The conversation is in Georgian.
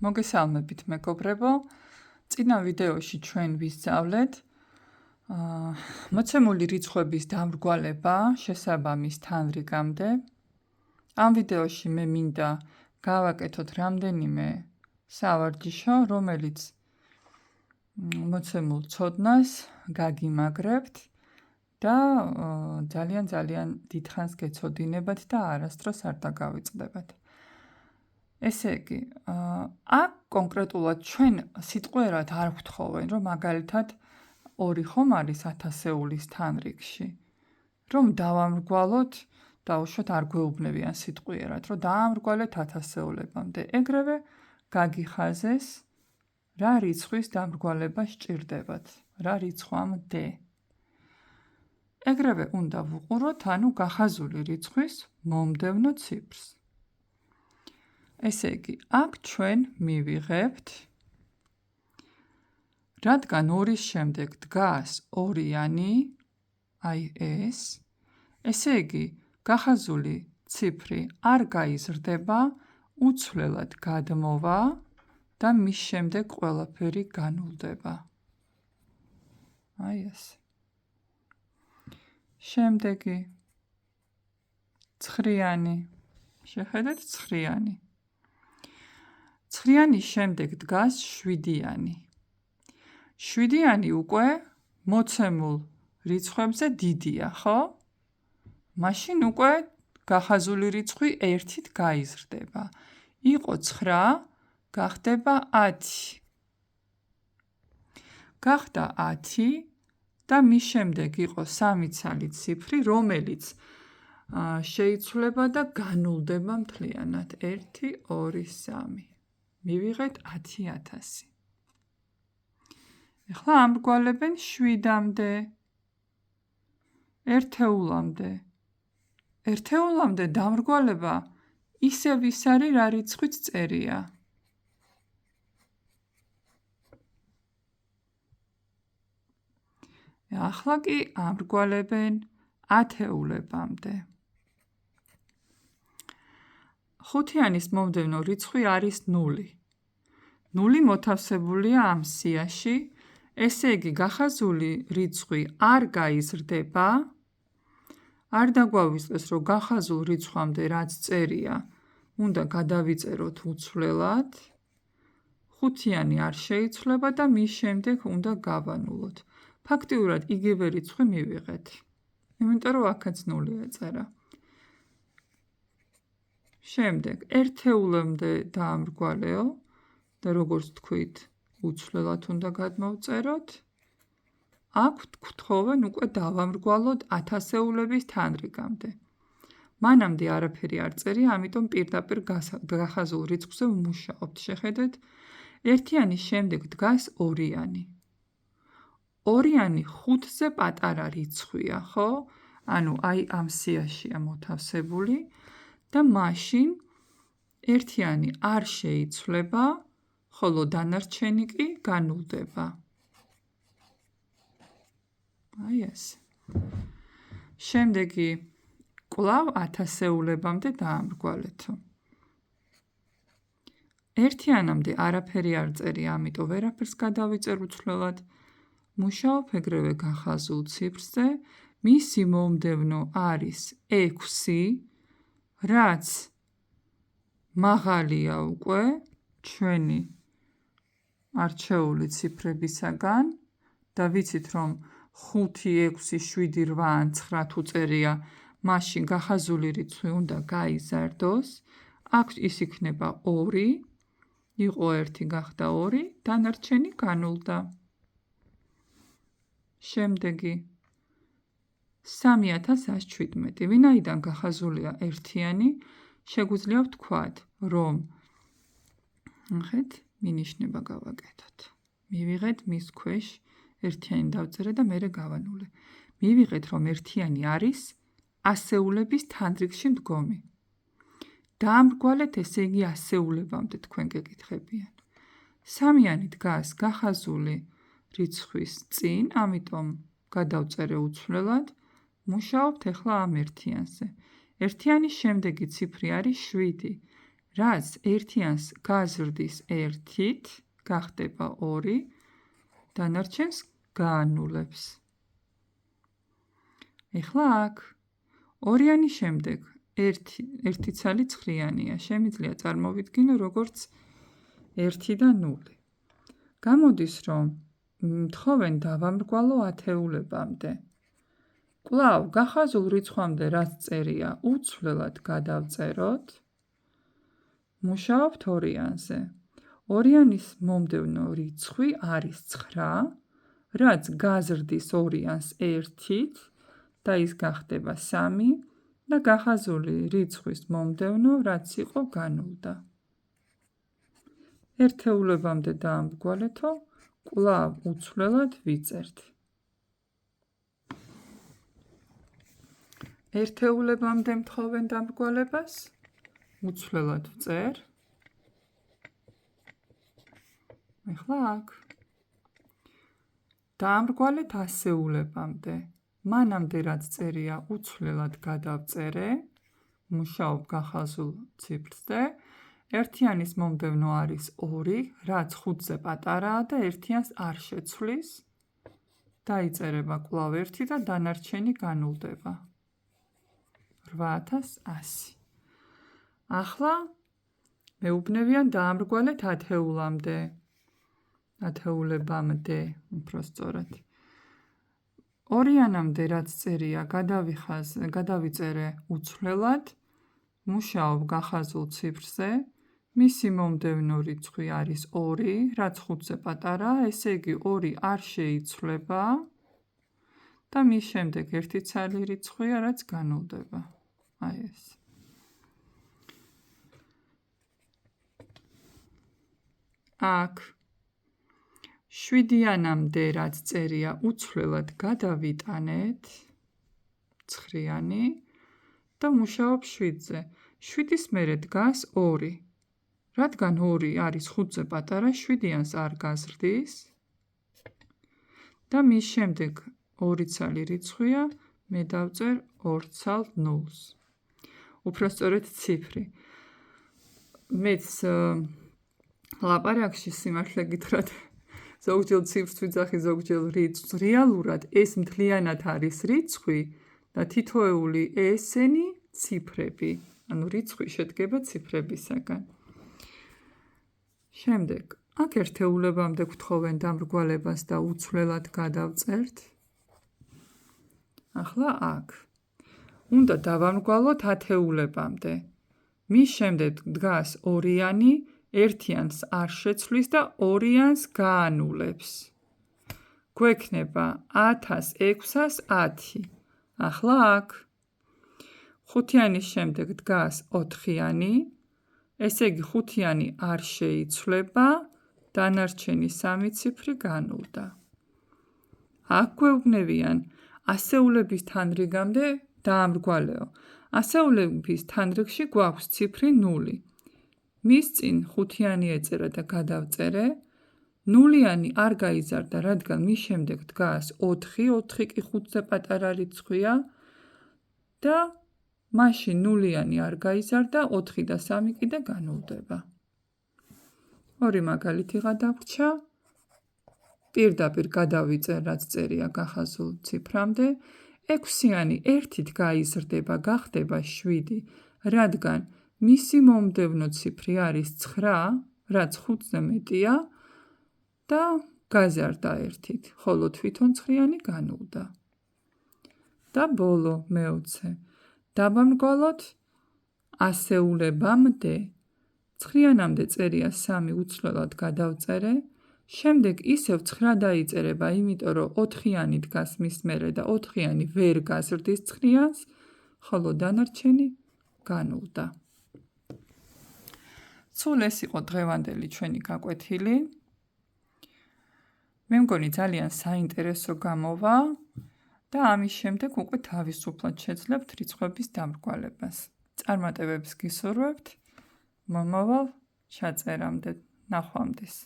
მოგესალმებით მეგობრებო. წინა ვიდეოში ჩვენ ვისწავლეთ მოცემული რიცხვების დამრგვალება შესაბამის თანრიგამდე. ამ ვიდეოში მე მინდა გავაკეთოთ რამდენიმე სავარჯიშო, რომელიც მოცემულ ცოდნას გაგიმაგრებთ და ძალიან დიდხანს გეცოდინებათ და არასდროს არ დაგავიწყდებათ. ესე იგი, აქ კონკრეტულად ჩვენ სიტყვიერად არ ვთხოვენ, რომ მაგალითად 2 ხომ არის 1000-ეულის თანრიგში. რომ დავამრგვალოთ, დაუშვათ არ გვეუბნებიან სიტყვიერად, რომ დაამრგვალეთ 1000-ეულებამდე. ეგრევე გაგიხაზეს, რა რიცხვის დამრგვალება სჭირდებათ, რა რიცხვამდე. ეგრევე უნდა ვუყუროთ, ანუ გახაზული რიცხვის მომდევნო ციფრს. ესე იგი, აქ ჩვენ მივიღებთ, რადგან 2-ის შემდეგ დგას 2-იანი, აი ეს, ესე იგი, გახაზული ციფრი არ გაიზრდება, უცვლელად გადმოვა და მის შემდეგ ყველაფერი განულდება. აი ეს. შემდეგი 9-იანი, შეხედეთ 9-იანი. 9-яნის შემდეგ დგას 7-იანი. 7-იანი უკვე მოცემულ რიცხვებზე დიდია, ხო? მაშინ უკვე გახაზული რიცხვი 1-ით გაიზრდება. იყო 9, გახდება 10. გახდა 10 და მის შემდეგ იყო 3 ცალი ციფრი, რომელიც შეიცვლება და განულდება მთლიანად. 1, 2, 3. მივიღეთ 10,000. ეხლა ამრგვალებენ 7-მდე, ერთეულამდე. ერთეულამდე დამრგვალება ისევ ის არის, რა რიცხვიც წერია. ახლა კი ამრგვალებენ 10-ეულებამდე. 5-яნის მომდევნო რიცხვი არის 0. 0 მოთავსებულია ამ სიაში, ესე იგი გახაზული რიცხვი არ გაიზრდება. არ დაგვავიწყდეს, რომ გახაზულ რიცხვამდე რაც წერია, უნდა გადავიწეროთ უცვლელად. 5-იანი არ შეიცვლება და მის შემდეგ უნდა გავანულოთ. ფაქტიურად იგივე რიცხვი მივიღეთ. იმიტომ რომ აქაც 0 ეწერა. შემდეგ ერთეულამდე დაამრგვალეო და როგორც თქვით, უცვლელად უნდა გადმოვწეროთ. აქ გთხოვენ უკვე დავამრგვალოთ 1000-ეულების თანრიგამდე. მანამდე არაფერი არ წერია, ამიტომ პირდაპირ გახაზულ რიცხვზე ვმუშაობთ. შეხედეთ, 1-яნის შემდეგ დგას 2-იანი. 2-იანი 5-ზე პატარა რიცხვია, ხო? ანუ აი ამ სიაშია მოთავსებული. და მაშინ 1-იანი არ შეიცვლება, ხოლო დანარჩენი კი განულდება. აი ეს. შემდეგი კვლავ 1000-ეულებამდე დაამრგვალეთო. 1-იანამდე არაფერი არ წერია, ამიტომ ვერაფერს გადავიწერ უცვლელად. მუშაობ ეგრევე გახაზულ ციფრზე, მისი მომდევნო არის 6, რაც მაღალია უკვე ჩვენი არჩეული ციფრებისაგან და ვიცით, რომ 5, 6, 7, 8 ან 9 თუ წერია, მაშინ გახაზული რიცხვი უნდა გაიზარდოს. აქ ის იქნება 2, იყო 1, გახდა 2, დანარჩენი განულდა. შემდეგი 3117. ვინაიდან გახაზულია 1-იანი, შეგვიძლია ვთქვათ, რომ ნახეთ, მინიშნება გავაკეთოთ. მივიღეთ მის ქვეშ 1-იანი დავწერე და მერე გავანულე. მივიღეთ, რომ 1-იანი არის 100-ეულების თანრიგში მდგომი. დაამრგვალეთ, ესე იგი 100-ეულებამდე თქვენ გეკითხებიან. 3-იანი დგას გახაზული რიცხვის წინ, ამიტომ გადავწერე უცვლელად. მუშაობთ ახლა ამ 1-იანზე. 1-яნის შემდეგი ციფრი არის 7, რაც ერთიანს გაზრდის 1-ით, გახდება 2, დანარჩენს გაანულებს. ეხლა აქ 2-იანი შემდეგ 1 ცალი ცხრიანია, შემიძლია წარმოვიდგინო როგორც 1 და 0. გამოდის, რომ მთხოვენ დავამრგვალო ათეულებამდე. კვლავ გახაზულ რიცხვამდე რაც წერია, უცვლელად გადავწეროთ. მუშაობთ 2-იანზე. 2-яნის მომდევნო რიცხვი არის 9, რაც გაზრდის 2-იანს 1-ით და ის გახდება 3 და გახაზული რიცხვის მომდევნო რაც იყო განულდა. ერთეულებამდე დაამრგვალეთო, კვლავ უცვლელად ვიწერთ. ერთეულებამდე მთხოვენ დამრგვალებას, უცვლელად ვწერ. ეხლა აქ დაამრგვალეთ ასეულებამდე. მანამდე რაც წერია, უცვლელად გადავწერე. მუშაობ გახაზულ ციფრზე. ერთიანის მომდევნო არის 2, რაც 5-ზე პატარაა და ერთიანს არ შეცვლის. დაიწერება კვლავ 1 და დანარჩენი განულდება. 8100. ახლა მეუბნევიან დაამრგვალეთ ათეულამდე. ათეულებამდე, უფრო სწორად. 2-იანამდე რაც წერია, გადავიწერე უცვლელად, მუშაობ გახაზულ ციფრზე, მისი მომდევნო რიცხვი არის 2, რაც 5-ზე პატარაა, ესე იგი 2 არ შეიცვლება და მის შემდეგ ერთი ცალი რიცხვია, რაც განულდება. აი ეს. აქ 7-იანამდე რაც წერია, უცვლელად გადავიტანეთ 9-იანი და მუშაობ 7-ზე. 7-ის მერე დგას 2. რადგან 2 არის 5-ზე პატარა, 7-იანს არ გაზრდის და მის შემდეგ 2 ცალი რიცხვია, მე დავწერ 2 ცალ 0-ს. უფრო სწორედ ციფრი. მეც ლაპარაკში სიმართლე გითხრათ, ზოგჯერ ციფრს ვიძახი, ზოგჯერ რიცხვს. რეალურად ეს მთლიანად არის რიცხვი და თითოეული ესენი ციფრები. ანუ რიცხვი შედგება ციფრებისაგან. შემდეგ, აქ ერთეულებამდე გვთხოვენ დამრგვალებას და უცვლელად გადავწერთ. ახლა აქ. უნდა დავამრგვალოთ ათეულებამდე. მის შემდეგ დგას 2-იანი, ერთიანს არ შეცვლის და 2-იანს გაანულებს. გვექნება 1610. ახლა აქ. 5-яნის შემდეგ დგას 4-იანი, ესე იგი 5-იანი არ შეიცვლება, დანარჩენი 3 ციფრი განულდა. აქ გვეუბნებიან ასეულების თანრიგამდე დაამრგვალეო. ასეულების თანრიგში გვაქვს ციფრი 0. მის წინ 5-იანი ეწერა და გადავწერე. 0-იანი არ გაიზარდა, რადგან მის შემდეგ დგას 4, 4 კი 5-ზე პატარა რიცხვია და მაშინ 0-იანი არ გაიზარდა, 4 და 3 კიდე განულდება. ორი მაგალითი გადავრჩა. პირდაპირ გადავიწერ, რაც წერია გახაზულ ციფრამდე. 6-იანი 1-ით გაიზრდება, გახდება 7, რადგან მისი მომდევნო ციფრი არის 9, რაც 5-ზე მეტია და გაზარდა 1-ით, ხოლო თვითონ 9-იანი განულდა. და ბოლო მე-20. დავამრგვალოთ ასეულებამდე. 9-იანამდე წერია 3 უცვლელად გადავწერე. შემდეგ ისევ 9 დაიწერება, იმიტომ რომ 4-იანი დგას მის მერე და 4-იანი ვერ გაზრდის 9-იანს, ხოლო დანარჩენი განულდა. სულ ეს იყო დღევანდელი ჩვენი გაკვეთილი. მე მგონი ძალიან საინტერესო გამოვა და ამის შემდეგ უკვე თავისუფლად შეძლებთ რიცხვების დამრგვალებას. წარმატებებს გისურვებთ მომავალ ჩაწერამდე. ნახვამდის.